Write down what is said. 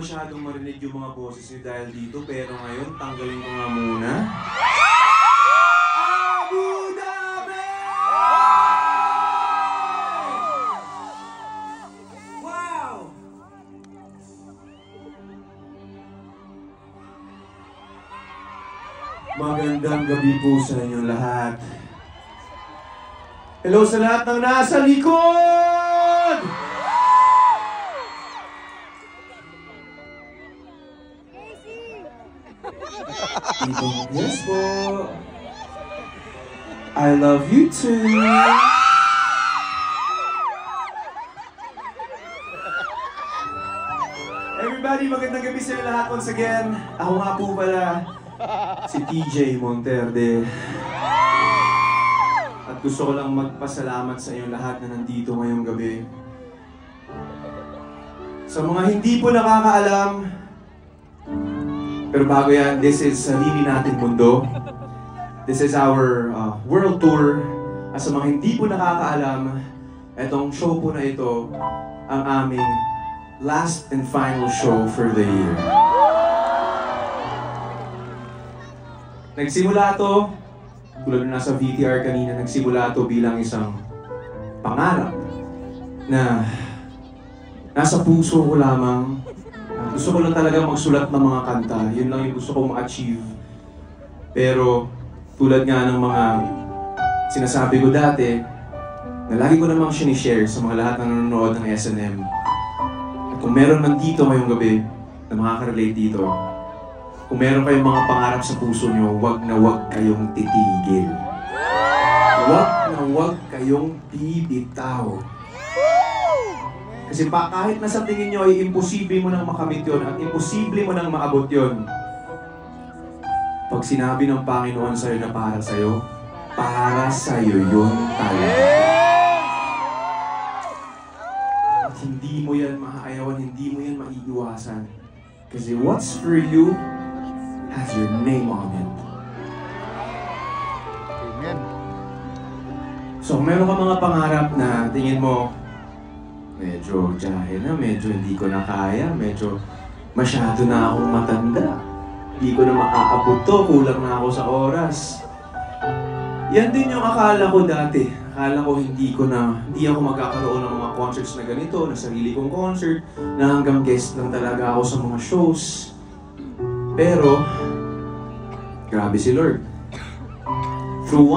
masyadong marinig yung mga boses niyo dahil dito, pero ngayon, tanggalin ko nga muna. Abu Dhabi! Wow! Magandang gabi po sa inyo lahat. Hello sa lahat ng nasa likod! Yes po. I love you too. Everybody, magandang gabi sa inyo lahat once again. Ako nga po pala si TJ Monterde. At gusto ko lang magpasalamat sa inyo lahat na nandito ngayong gabi. Sa mga hindi po nakakaalam, pero bago yan, this is Sarili Nating Mundo. This is our world tour. At sa mga hindi po nakakaalam, etong show po na ito, ang aming last and final show for the year. Nagsimula to, tulad na nasa VTR kanina, nagsimula to bilang isang pangarap na nasa puso ko lamang. Gusto ko lang talaga magsulat ng mga kanta. Yun lang yung gusto kong ma-achieve. Pero tulad nga ng mga sinasabi ko dati, na lagi ko namang sinishare sa mga lahat ng nanonood ng SNM. At kung meron man dito ngayong gabi na makaka-relate dito, kung meron kayong mga pangarap sa puso nyo, wag na wag kayong titigil. Wag na wag kayong bibitaw. Kasi kahit na sa tingin nyo ay imposible mo nang makamit yun at imposible mo nang maabot yun, pag sinabi ng Panginoon sa'yo na para sa'yo yun talaga. At hindi mo yan maaayawan, hindi mo yan maiiwasan. Kasi what's for you has your name on it. Amen. So, meron ka mga pangarap na tingin mo, medyo jahe na, medyo hindi ko na kaya, medyo masyado na akong matanda. Hindi ko na makaabot to, kulang na ako sa oras. Yan din yung akala ko dati. Akala ko hindi ako magkakaroon ng mga concerts na ganito, na sarili kong concert, na hanggang guest lang talaga ako sa mga shows. Pero, grabe si Lord. Through